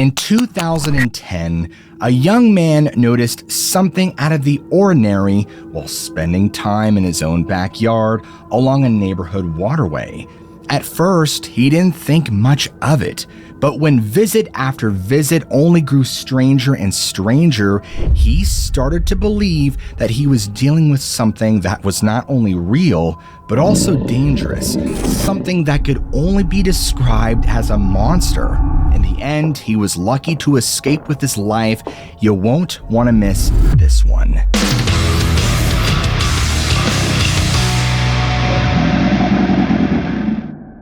In 2010, a young man noticed something out of the ordinary while spending time in his own backyard along a neighborhood waterway. At first, he didn't think much of it, but when visit after visit only grew stranger and stranger, he started to believe that he was dealing with something that was not only real, but also dangerous, something that could only be described as a monster. In the end, he was lucky to escape with his life. You won't want to miss this one.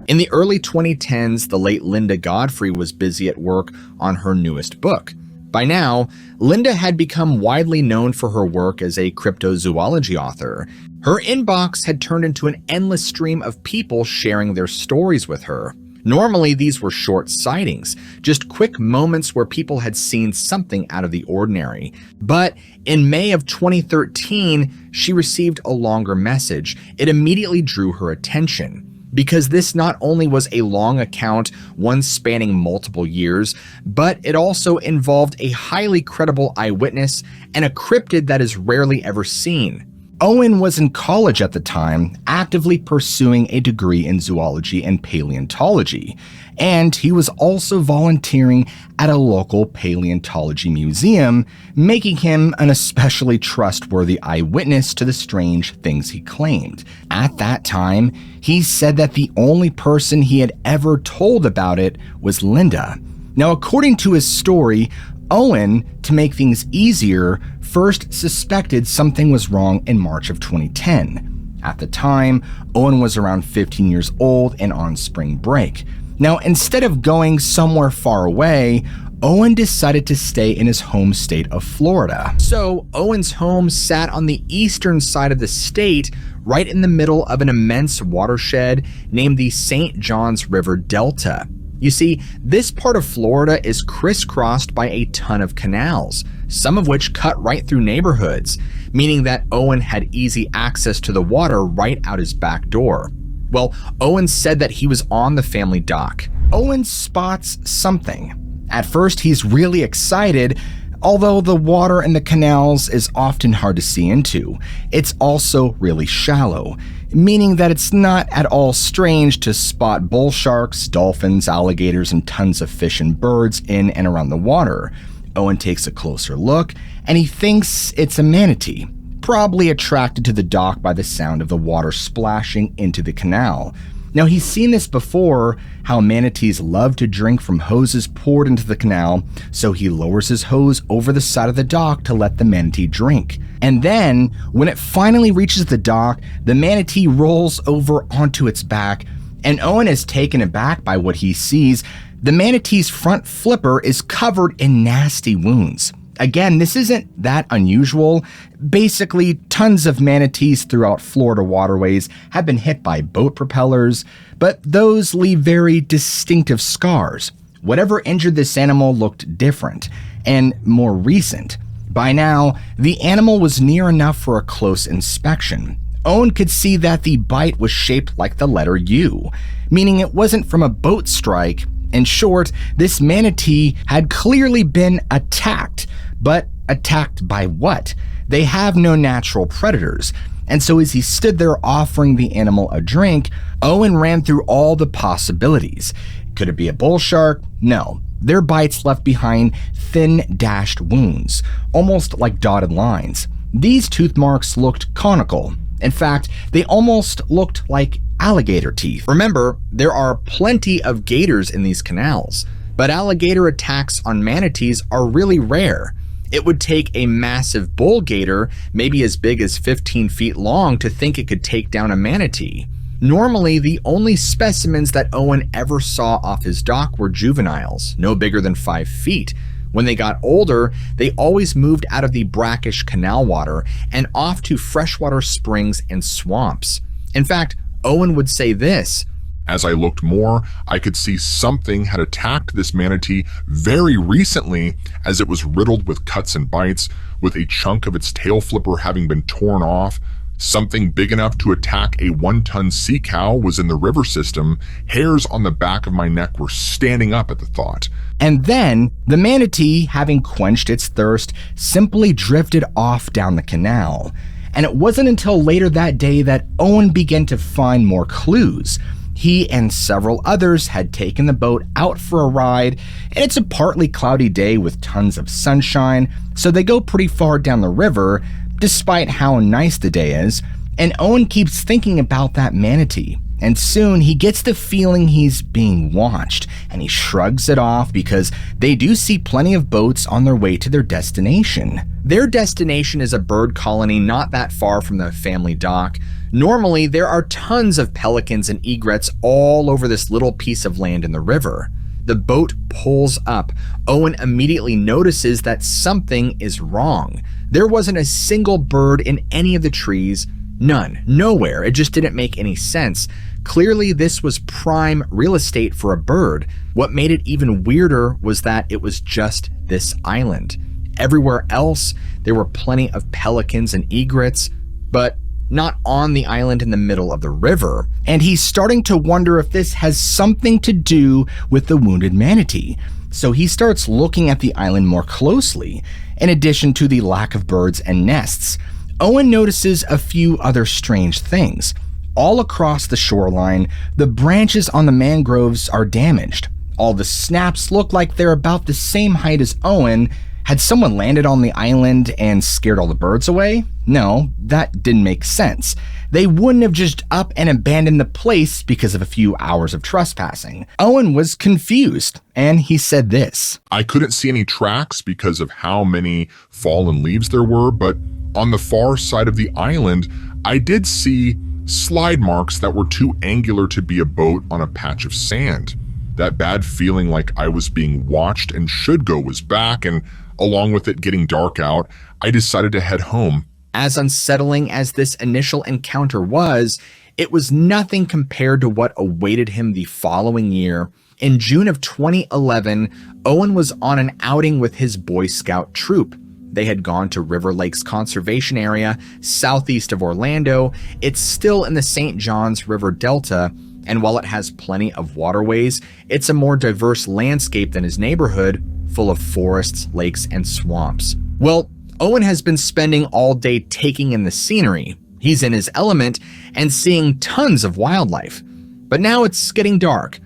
In the early 2010s, the late Linda Godfrey was busy at work on her newest book. By now, Linda had become widely known for her work as a cryptozoology author. Her inbox had turned into an endless stream of people sharing their stories with her. Normally, these were short sightings, just quick moments where people had seen something out of the ordinary. But in May of 2013, she received a longer message. It immediately drew her attention, because this not only was a long account, one spanning multiple years, but it also involved a highly credible eyewitness and a cryptid that is rarely ever seen. Owen was in college at the time, actively pursuing a degree in zoology and paleontology, and he was also volunteering at a local paleontology museum, making him an especially trustworthy eyewitness to the strange things he claimed. At that time, he said that the only person he had ever told about it was Linda. Now, according to his story, Owen, to make things easier, first suspected something was wrong in March of 2010. At the time, Owen was around 15 years old and on spring break. Now, instead of going somewhere far away, Owen decided to stay in his home state of Florida. So, Owen's home sat on the eastern side of the state, right in the middle of an immense watershed named the St. Johns River Delta. You see, this part of Florida is crisscrossed by a ton of canals, some of which cut right through neighborhoods, meaning that Owen had easy access to the water right out his back door. Well, Owen said that he was on the family dock. Owen spots something. At first, he's really excited, although the water in the canals is often hard to see into. It's also really shallow, meaning that it's not at all strange to spot bull sharks, dolphins, alligators, and tons of fish and birds in and around the water. Owen takes a closer look, and he thinks it's a manatee, probably attracted to the dock by the sound of the water splashing into the canal. Now, he's seen this before, how manatees love to drink from hoses poured into the canal, so he lowers his hose over the side of the dock to let the manatee drink. And then, when it finally reaches the dock, the manatee rolls over onto its back, and Owen is taken aback by what he sees. The manatee's front flipper is covered in nasty wounds. Again, this isn't that unusual. Basically, tons of manatees throughout Florida waterways have been hit by boat propellers, but those leave very distinctive scars. Whatever injured this animal looked different and more recent. By now, the animal was near enough for a close inspection. Owen could see that the bite was shaped like the letter U, meaning it wasn't from a boat strike. In short, this manatee had clearly been attacked. But attacked by what? They have no natural predators. And so as he stood there offering the animal a drink, Owen ran through all the possibilities. Could it be a bull shark? No. Their bites left behind thin dashed wounds, almost like dotted lines. These tooth marks looked conical. In fact, they almost looked like alligator teeth. Remember, there are plenty of gators in these canals, but alligator attacks on manatees are really rare. It would take a massive bull gator, maybe as big as 15 feet long, to think it could take down a manatee. Normally, the only specimens that Owen ever saw off his dock were juveniles, no bigger than 5 feet. When they got older, they always moved out of the brackish canal water and off to freshwater springs and swamps. In fact, Owen would say this: "As I looked more, I could see something had attacked this manatee very recently, as it was riddled with cuts and bites, with a chunk of its tail flipper having been torn off. Something big enough to attack a 1-ton sea cow was in the river system. Hairs on the back of my neck were standing up at the thought. And then, the manatee, having quenched its thirst, simply drifted off down the canal. And it wasn't until later that day that Owen began to find more clues. He and several others had taken the boat out for a ride, and it's a partly cloudy day with tons of sunshine, so they go pretty far down the river, despite how nice the day is, and Owen keeps thinking about that manatee. And soon he gets the feeling he's being watched, and he shrugs it off because they do see plenty of boats on their way to their destination. Their destination is a bird colony not that far from the family dock. Normally, there are tons of pelicans and egrets all over this little piece of land in the river. The boat pulls up. Owen immediately notices that something is wrong. There wasn't a single bird in any of the trees. None. Nowhere. It just didn't make any sense. Clearly, this was prime real estate for a bird. What made it even weirder was that it was just this island. Everywhere else, there were plenty of pelicans and egrets, but not on the island in the middle of the river. And he's starting to wonder if this has something to do with the wounded manatee. So he starts looking at the island more closely. In addition to the lack of birds and nests, Owen notices a few other strange things. All across the shoreline, the branches on the mangroves are damaged. All the snaps look like they're about the same height as Owen. Had someone landed on the island and scared all the birds away? No, that didn't make sense. They wouldn't have just up and abandoned the place because of a few hours of trespassing. Owen was confused, and he said this. I couldn't see any tracks because of how many fallen leaves there were, but on the far side of the island, I did see slide marks that were too angular to be a boat on a patch of sand. That bad feeling like I was being watched and should go was back, and along with it getting dark out, I decided to head home. As unsettling as this initial encounter was, it was nothing compared to what awaited him the following year. In June of 2011, Owen was on an outing with his Boy Scout troop. They had gone to River Lakes Conservation Area, southeast of Orlando. It's still in the St. Johns River Delta, and while it has plenty of waterways, it's a more diverse landscape than his neighborhood, full of forests, lakes, and swamps. Well, Owen has been spending all day taking in the scenery. He's in his element and seeing tons of wildlife. But now it's getting dark.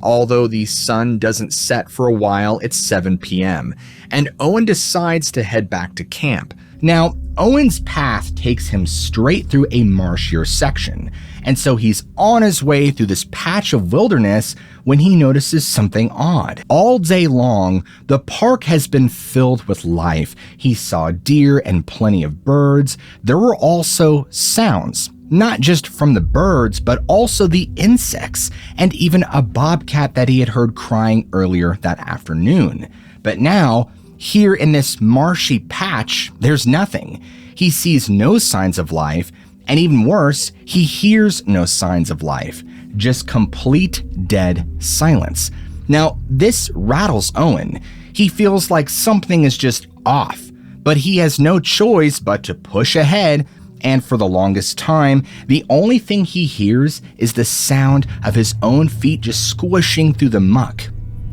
Although the sun doesn't set for a while, it's 7 p.m., and Owen decides to head back to camp. Now, Owen's path takes him straight through a marshier section, and so he's on his way through this patch of wilderness when he notices something odd. All day long, the park has been filled with life. He saw deer and plenty of birds. There were also sounds. Not just from the birds, but also the insects, and even a bobcat that he had heard crying earlier that afternoon. But now, here in this marshy patch, there's nothing. He sees no signs of life, and even worse, he hears no signs of life. Just complete dead silence. Now, this rattles Owen. He feels like something is just off, but he has no choice but to push ahead. And for the longest time, the only thing he hears is the sound of his own feet just squishing through the muck.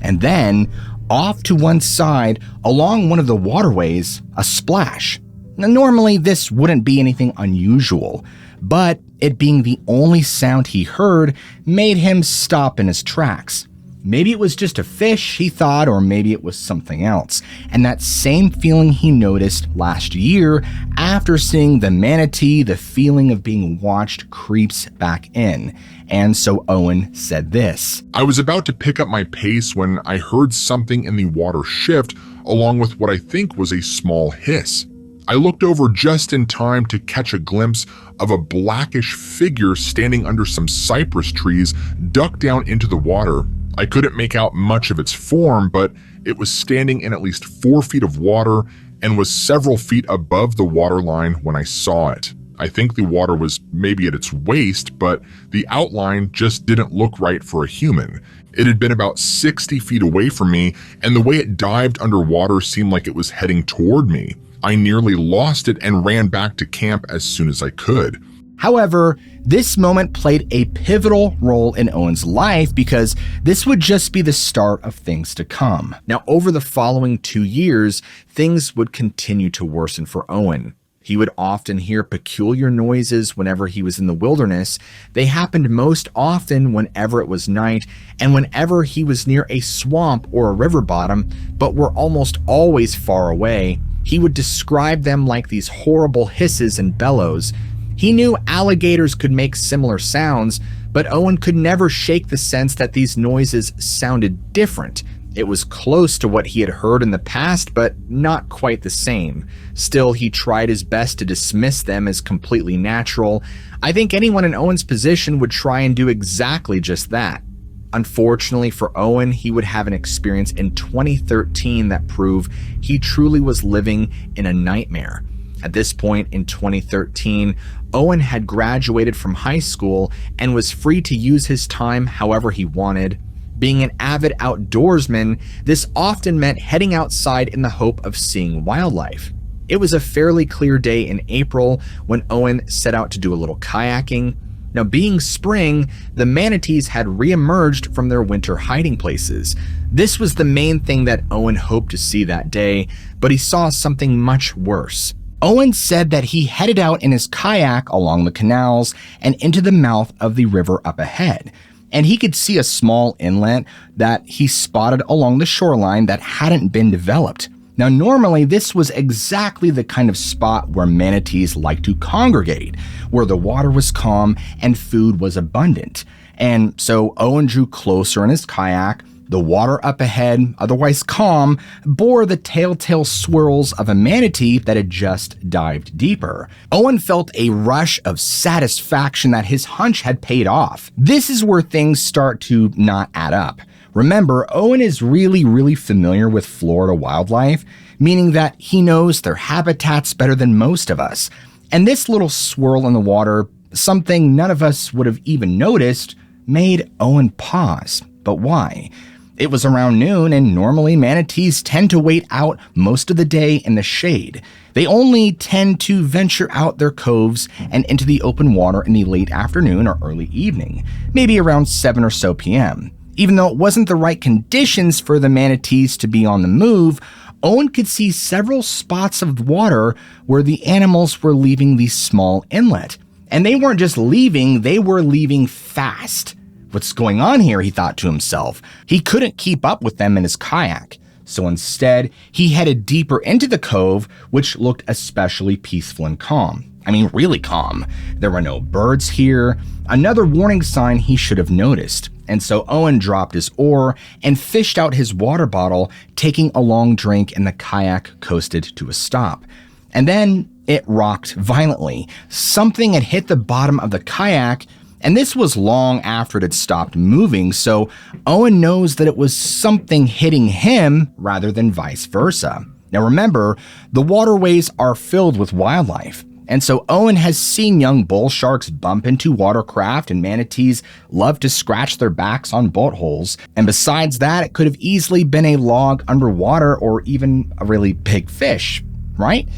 And then, off to one side, along one of the waterways, a splash. Now, normally this wouldn't be anything unusual, but it being the only sound he heard made him stop in his tracks. Maybe it was just a fish, he thought, or maybe it was something else. And that same feeling he noticed last year after seeing the manatee, the feeling of being watched creeps back in. And so Owen said this. I was about to pick up my pace when I heard something in the water shift, along with what I think was a small hiss. I looked over just in time to catch a glimpse of a blackish figure standing under some cypress trees, ducked down into the water. I couldn't make out much of its form, but it was standing in at least 4 feet of water and was several feet above the water line when I saw it. I think the water was maybe at its waist, but the outline just didn't look right for a human. It had been about 60 feet away from me, and the way it dived underwater seemed like it was heading toward me. I nearly lost it and ran back to camp as soon as I could. However, this moment played a pivotal role in Owen's life because this would just be the start of things to come. Now, over the following 2 years, things would continue to worsen for Owen. He would often hear peculiar noises whenever he was in the wilderness. They happened most often whenever it was night and whenever he was near a swamp or a river bottom, but were almost always far away. He would describe them like these horrible hisses and bellows. He knew alligators could make similar sounds, but Owen could never shake the sense that these noises sounded different. It was close to what he had heard in the past, but not quite the same. Still, he tried his best to dismiss them as completely natural. I think anyone in Owen's position would try and do exactly just that. Unfortunately for Owen, he would have an experience in 2013 that proved he truly was living in a nightmare. At this point in 2013, Owen had graduated from high school and was free to use his time however he wanted. Being an avid outdoorsman, this often meant heading outside in the hope of seeing wildlife. It was a fairly clear day in April when Owen set out to do a little kayaking. Now, being spring, the manatees had re-emerged from their winter hiding places. This was the main thing that Owen hoped to see that day, but he saw something much worse. Owen said that he headed out in his kayak along the canals and into the mouth of the river up ahead, and he could see a small inlet that he spotted along the shoreline that hadn't been developed. Now, normally this was exactly the kind of spot where manatees like to congregate, where the water was calm and food was abundant. And so Owen drew closer in his kayak. The water up ahead, otherwise calm, bore the telltale swirls of a manatee that had just dived deeper. Owen felt a rush of satisfaction that his hunch had paid off. This is where things start to not add up. Remember, Owen is really familiar with Florida wildlife, meaning that he knows their habitats better than most of us. And this little swirl in the water, something none of us would have even noticed, made Owen pause. But why? It was around noon, and normally manatees tend to wait out most of the day in the shade. They only tend to venture out their coves and into the open water in the late afternoon or early evening, maybe around 7 or so p.m. Even though it wasn't the right conditions for the manatees to be on the move, Owen could see several spots of water where the animals were leaving the small inlet. And they weren't just leaving, they were leaving fast. What's going on here, he thought to himself. He couldn't keep up with them in his kayak. So instead, he headed deeper into the cove, which looked especially peaceful and calm. I mean, really calm. There were no birds here, another warning sign he should have noticed. And so Owen dropped his oar and fished out his water bottle, taking a long drink, and the kayak coasted to a stop. And then it rocked violently. Something had hit the bottom of the kayak, and this was long after it had stopped moving, so Owen knows that it was something hitting him rather than vice versa. Now remember, the waterways are filled with wildlife, and so Owen has seen young bull sharks bump into watercraft, and manatees love to scratch their backs on boat holes. And besides that, it could have easily been a log underwater or even a really big fish, right?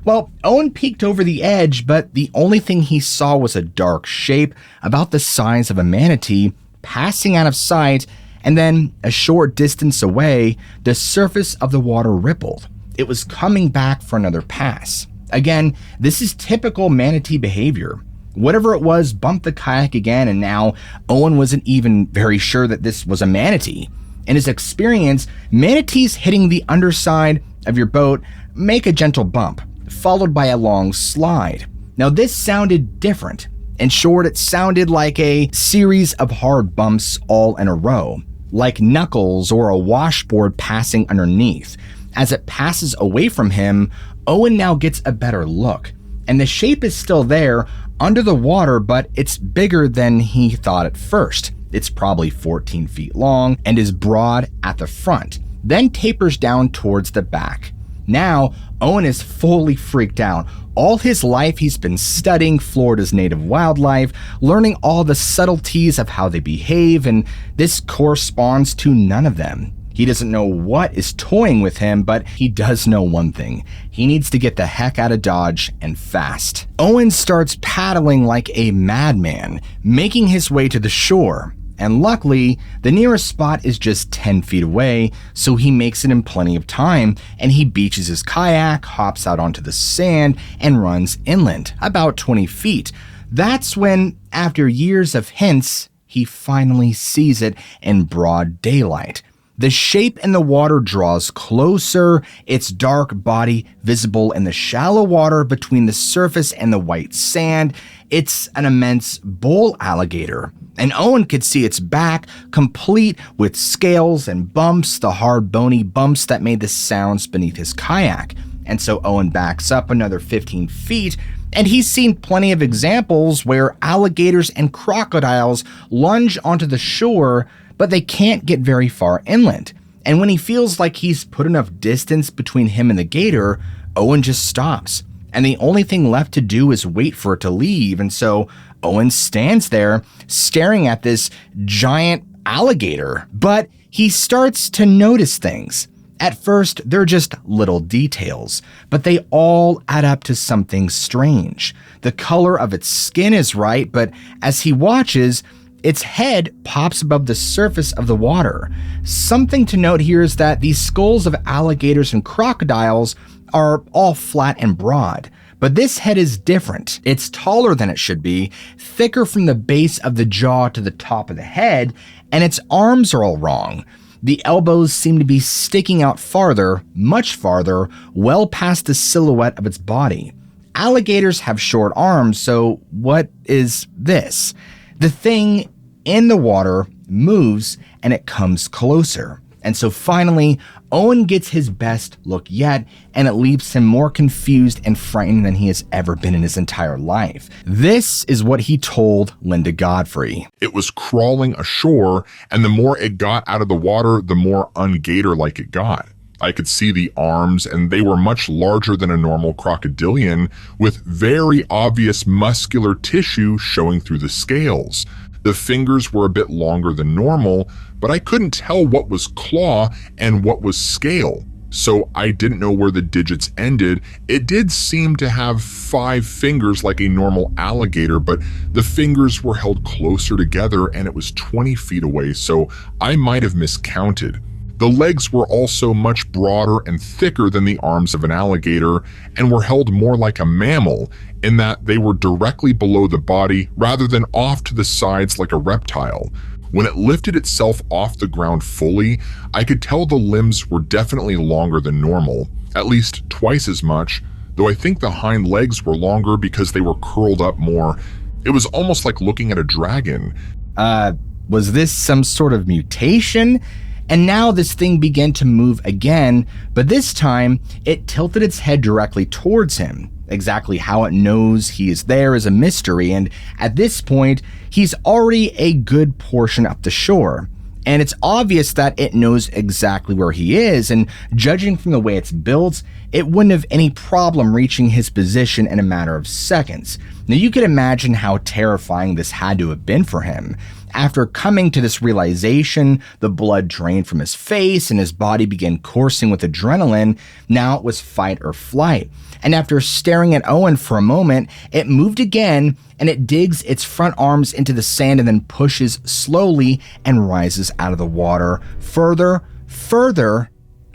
Well, Owen peeked over the edge, but the only thing he saw was a dark shape about the size of a manatee passing out of sight, and then a short distance away, the surface of the water rippled. It was coming back for another pass. Again, this is typical manatee behavior. Whatever it was bumped the kayak again, and now Owen wasn't even very sure that this was a manatee. In his experience, manatees hitting the underside of your boat make a gentle bump, followed by a long slide. Now this sounded different. In short, it sounded like a series of hard bumps all in a row, like knuckles or a washboard passing underneath. As it passes away from him, Owen now gets a better look, and the shape is still there under the water, but it's bigger than he thought at first. It's probably 14 feet long and is broad at the front, then tapers down towards the back. Now, Owen is fully freaked out. All his life, he's been studying Florida's native wildlife, learning all the subtleties of how they behave, and this corresponds to none of them. He doesn't know what is toying with him, but he does know one thing. He needs to get the heck out of Dodge, and fast. Owen starts paddling like a madman, making his way to the shore. And luckily, the nearest spot is just 10 feet away, so he makes it in plenty of time, and he beaches his kayak, hops out onto the sand, and runs inland, about 20 feet. That's when, after years of hints, he finally sees it in broad daylight. The shape in the water draws closer, its dark body visible in the shallow water between the surface and the white sand. It's an immense bull alligator, and Owen could see its back, complete with scales and bumps, the hard bony bumps that made the sounds beneath his kayak. And so Owen backs up another 15 feet, and he's seen plenty of examples where alligators and crocodiles lunge onto the shore, but they can't get very far inland. And when he feels like he's put enough distance between him and the gator, Owen just stops. And the only thing left to do is wait for it to leave. And so Owen stands there staring at this giant alligator. But he starts to notice things. At first, they're just little details, but they all add up to something strange. The color of its skin is right, but as he watches, its head pops above the surface of the water. Something to note here is that these skulls of alligators and crocodiles are all flat and broad, but this head is different. It's taller than it should be, thicker from the base of the jaw to the top of the head, and its arms are all wrong. The elbows seem to be sticking out farther, much farther, well past the silhouette of its body. Alligators have short arms, so what is this? The thing in the water moves and it comes closer. And so finally, Owen gets his best look yet, and it leaves him more confused and frightened than he has ever been in his entire life. This is what he told Linda Godfrey. It was crawling ashore, and the more it got out of the water, the more ungator-like it got. I could see the arms, and they were much larger than a normal crocodilian, with very obvious muscular tissue showing through the scales. The fingers were a bit longer than normal, but I couldn't tell what was claw and what was scale, so I didn't know where the digits ended. It did seem to have 5 fingers like a normal alligator, but the fingers were held closer together and it was 20 feet away, so I might have miscounted. The legs were also much broader and thicker than the arms of an alligator and were held more like a mammal in that they were directly below the body rather than off to the sides like a reptile. When it lifted itself off the ground fully, I could tell the limbs were definitely longer than normal, at least twice as much, though I think the hind legs were longer because they were curled up more. It was almost like looking at a dragon. Was this some sort of mutation? And now this thing began to move again, but this time it tilted its head directly towards him. Exactly how it knows he is there is a mystery, and at this point, he's already a good portion up the shore. And it's obvious that it knows exactly where he is, and judging from the way it's built, it wouldn't have any problem reaching his position in a matter of seconds. Now you can imagine how terrifying this had to have been for him. After coming to this realization, the blood drained from his face and his body began coursing with adrenaline. Now it was fight or flight. And after staring at Owen for a moment, it moved again and it digs its front arms into the sand and then pushes slowly and rises out of the water further,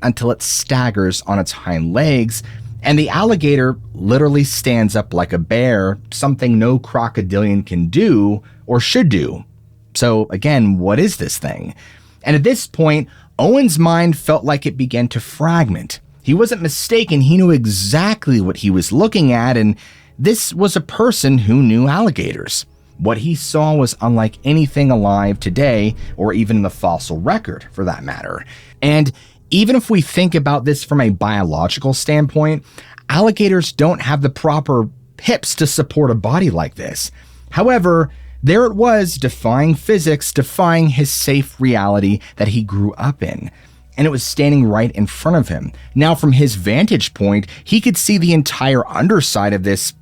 until it staggers on its hind legs. And the alligator literally stands up like a bear, something no crocodilian can do or should do. So again, what is this thing? And at this point, Owen's mind felt like it began to fragment. He wasn't mistaken, he knew exactly what he was looking at, and this was a person who knew alligators. What he saw was unlike anything alive today, or even in the fossil record for that matter. And even if we think about this from a biological standpoint, alligators don't have the proper hips to support a body like this. However, there it was, defying physics, defying his safe reality that he grew up in. And it was standing right in front of him. Now, from his vantage point, he could see the entire underside of this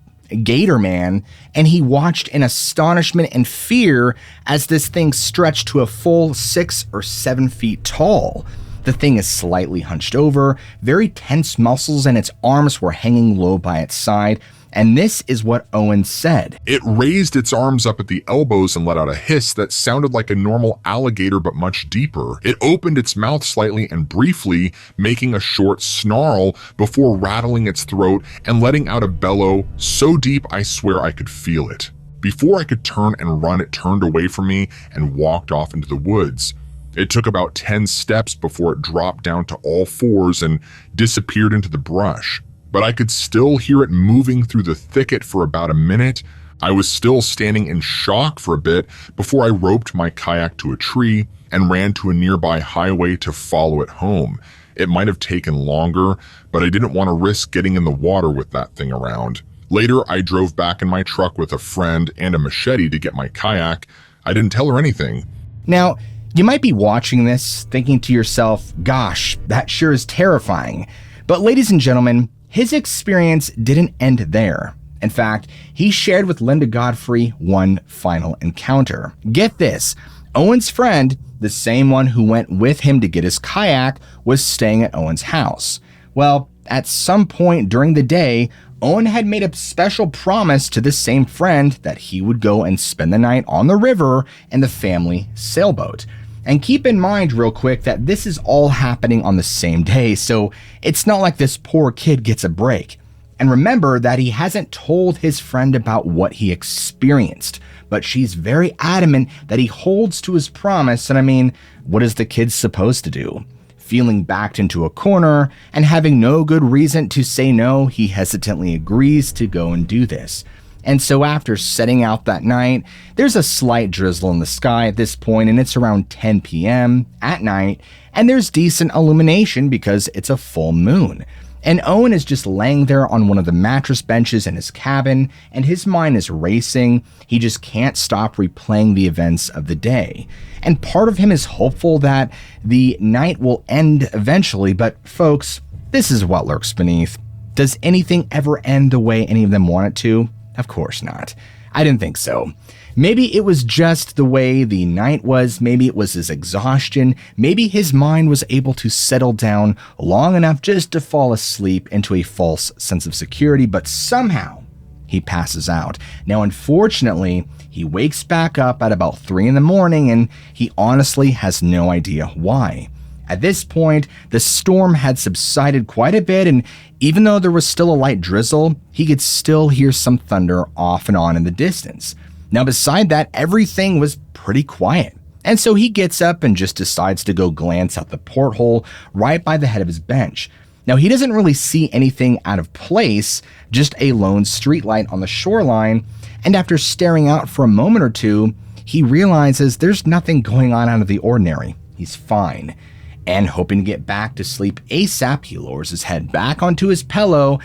gator man, and he watched in astonishment and fear as this thing stretched to a full 6 or 7 feet tall. The thing is slightly hunched over, very tense muscles, and its arms were hanging low by its side. And this is what Owen said. It raised its arms up at the elbows and let out a hiss that sounded like a normal alligator but much deeper. It opened its mouth slightly and briefly, making a short snarl before rattling its throat and letting out a bellow so deep I swear I could feel it. Before I could turn and run, it turned away from me and walked off into the woods. It took about 10 steps before it dropped down to all fours and disappeared into the brush. But I could still hear it moving through the thicket for about a minute. I was still standing in shock for a bit before I roped my kayak to a tree and ran to a nearby highway to follow it home. It might have taken longer, but I didn't want to risk getting in the water with that thing around. Later, I drove back in my truck with a friend and a machete to get my kayak. I didn't tell her anything. Now, you might be watching this thinking to yourself, gosh, that sure is terrifying. But ladies and gentlemen, his experience didn't end there. In fact, he shared with Linda Godfrey one final encounter. Get this, Owen's friend, the same one who went with him to get his kayak, was staying at Owen's house. Well, at some point during the day, Owen had made a special promise to this same friend that he would go and spend the night on the river in the family sailboat. And keep in mind real quick that this is all happening on the same day, so it's not like this poor kid gets a break. And remember that he hasn't told his friend about what he experienced, but she's very adamant that he holds to his promise. And I mean, what is the kid supposed to do? Feeling backed into a corner and having no good reason to say no, he hesitantly agrees to go and do this. And so after setting out that night, there's a slight drizzle in the sky at this point, and it's around 10 p.m. at night, and there's decent illumination because it's a full moon. And Owen is just laying there on one of the mattress benches in his cabin, and his mind is racing. He just can't stop replaying the events of the day. And part of him is hopeful that the night will end eventually, but folks, this is what lurks beneath. Does anything ever end the way any of them want it to? Of course not. I didn't think so. Maybe it was just the way the night was. Maybe it was his exhaustion. Maybe his mind was able to settle down long enough just to fall asleep into a false sense of security, but somehow he passes out. Now, unfortunately, he wakes back up at about 3 a.m, and he honestly has no idea why. At this point, the storm had subsided quite a bit, and even though there was still a light drizzle, he could still hear some thunder off and on in the distance. Now, beside that, everything was pretty quiet. And so he gets up and just decides to go glance out the porthole right by the head of his bench. Now, he doesn't really see anything out of place, just a lone streetlight on the shoreline. And after staring out for a moment or two, he realizes there's nothing going on out of the ordinary. He's fine. And hoping to get back to sleep ASAP, he lowers his head back onto his pillow,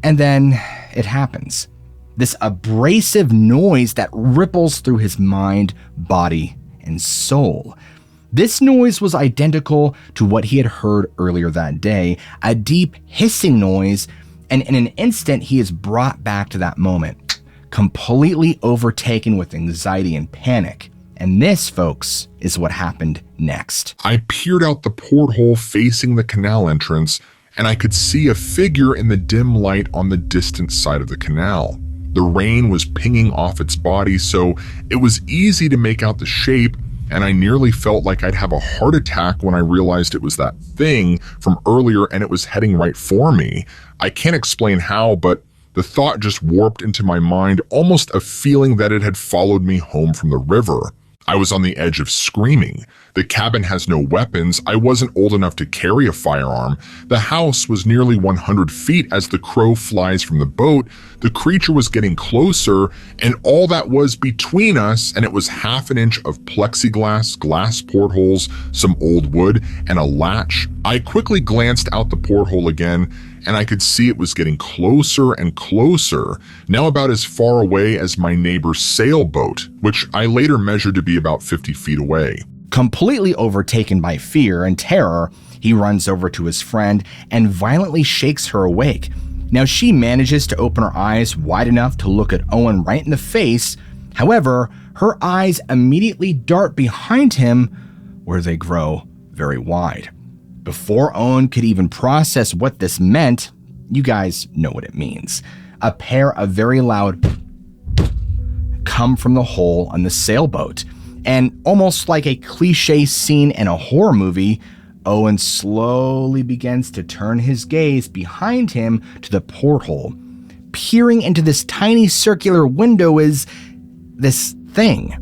and then it happens. This abrasive noise that ripples through his mind, body, and soul. This noise was identical to what he had heard earlier that day, a deep hissing noise, and in an instant he is brought back to that moment, completely overtaken with anxiety and panic. And this, folks, is what happened next. I peered out the porthole facing the canal entrance, and I could see a figure in the dim light on the distant side of the canal. The rain was pinging off its body, so it was easy to make out the shape, and I nearly felt like I'd have a heart attack when I realized it was that thing from earlier and it was heading right for me. I can't explain how, but the thought just warped into my mind, almost a feeling that it had followed me home from the river. I was on the edge of screaming. The cabin has no weapons. I wasn't old enough to carry a firearm. The house was nearly 100 feet as the crow flies from the boat. The creature was getting closer, and all that was between us, and it was half an inch of plexiglass, glass portholes, some old wood, and a latch. I quickly glanced out the porthole again, and I could see it was getting closer and closer, now about as far away as my neighbor's sailboat, which I later measured to be about 50 feet away. Completely overtaken by fear and terror, he runs over to his friend and violently shakes her awake. Now, she manages to open her eyes wide enough to look at Owen right in the face. However, her eyes immediately dart behind him, where they grow very wide. Before Owen could even process what this meant, you guys know what it means. A pair of very loud come from the hole on the sailboat. And almost like a cliche scene in a horror movie, Owen slowly begins to turn his gaze behind him to the porthole. Peering into this tiny circular window is this thing.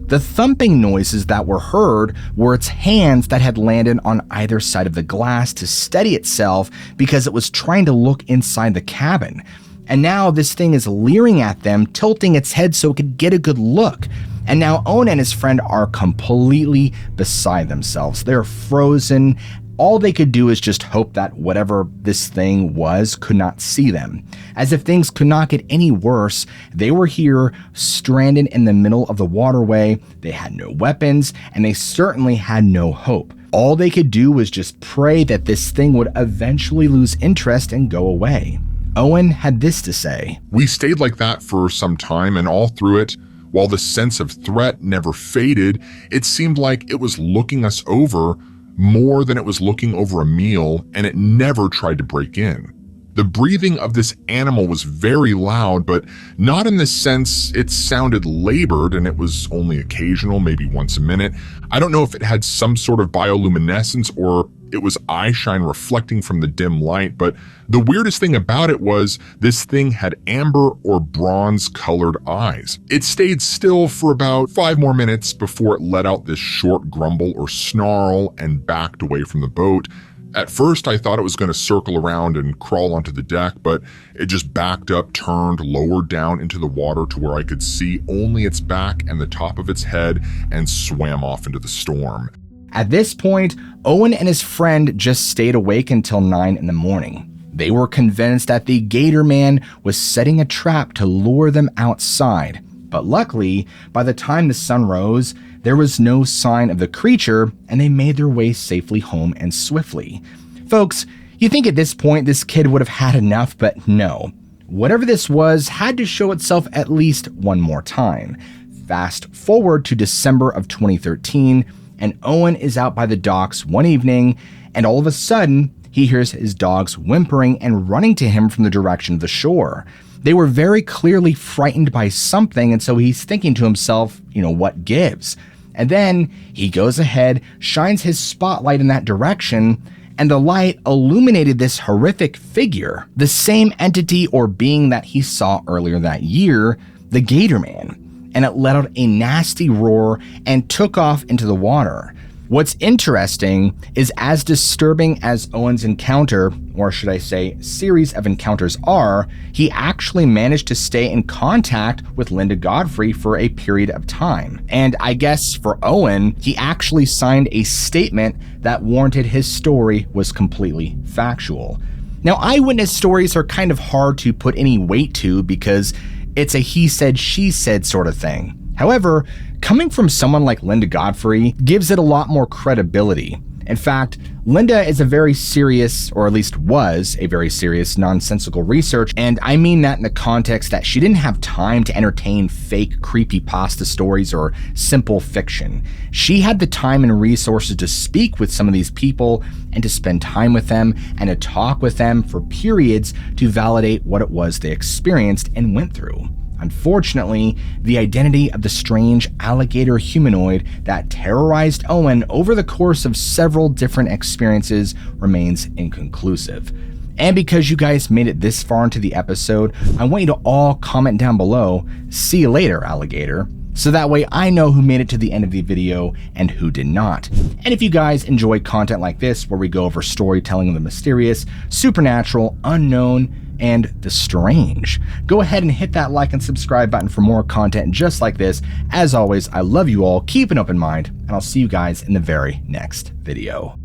The thumping noises that were heard were its hands that had landed on either side of the glass to steady itself because it was trying to look inside the cabin. And now this thing is leering at them, tilting its head so it could get a good look. And now Owen and his friend are completely beside themselves. They're frozen. All they could do is just hope that whatever this thing was could not see them. As if things could not get any worse, they were here, stranded in the middle of the waterway. They had no weapons, and they certainly had no hope. All they could do was just pray that this thing would eventually lose interest and go away. Owen had this to say. We stayed like that for some time, and all through it, while the sense of threat never faded, it seemed like it was looking us over more than it was looking over a meal, and it never tried to break in. The breathing of this animal was very loud, but not in the sense it sounded labored and it was only occasional, maybe once a minute. I don't know if it had some sort of bioluminescence or it was eye shine reflecting from the dim light, but the weirdest thing about it was this thing had amber or bronze colored eyes. It stayed still for about 5 more minutes before it let out this short grumble or snarl and backed away from the boat. At first, I thought it was going to circle around and crawl onto the deck, but it just backed up, turned, lowered down into the water to where I could see only its back and the top of its head, and swam off into the storm. At this point, Owen and his friend just stayed awake until 9 in the morning. They were convinced that the Gator Man was setting a trap to lure them outside. But luckily, by the time the sun rose, there was no sign of the creature, and they made their way safely home and swiftly. Folks, you think at this point this kid would have had enough, but no. Whatever this was had to show itself at least one more time. Fast forward to December of 2013, and Owen is out by the docks one evening, and all of a sudden, he hears his dogs whimpering and running to him from the direction of the shore. They were very clearly frightened by something, and so he's thinking to himself, what gives? And then he goes ahead, shines his spotlight in that direction, and the light illuminated this horrific figure, the same entity or being that he saw earlier that year, the Gator Man, and it let out a nasty roar and took off into the water. What's interesting is as disturbing as Owen's encounter, or should I say series of encounters are, he actually managed to stay in contact with Linda Godfrey for a period of time. And I guess for Owen, he actually signed a statement that warranted his story was completely factual. Now, eyewitness stories are kind of hard to put any weight to because it's a he said, she said sort of thing. However, coming from someone like Linda Godfrey gives it a lot more credibility. In fact, Linda is a very serious, or at least was a very serious, nonsensical researcher, and I mean that in the context that she didn't have time to entertain fake creepypasta stories or simple fiction. She had the time and resources to speak with some of these people and to spend time with them and to talk with them for periods to validate what it was they experienced and went through. Unfortunately, the identity of the strange alligator humanoid that terrorized Owen over the course of several different experiences remains inconclusive. And because you guys made it this far into the episode, I want you to all comment down below, "See you later, alligator," so that way I know who made it to the end of the video and who did not. And if you guys enjoy content like this, where we go over storytelling of the mysterious, supernatural, unknown, and the strange, go ahead and hit that like and subscribe button for more content just like this. As always, I love you all, keep an open mind, and I'll see you guys in the very next video.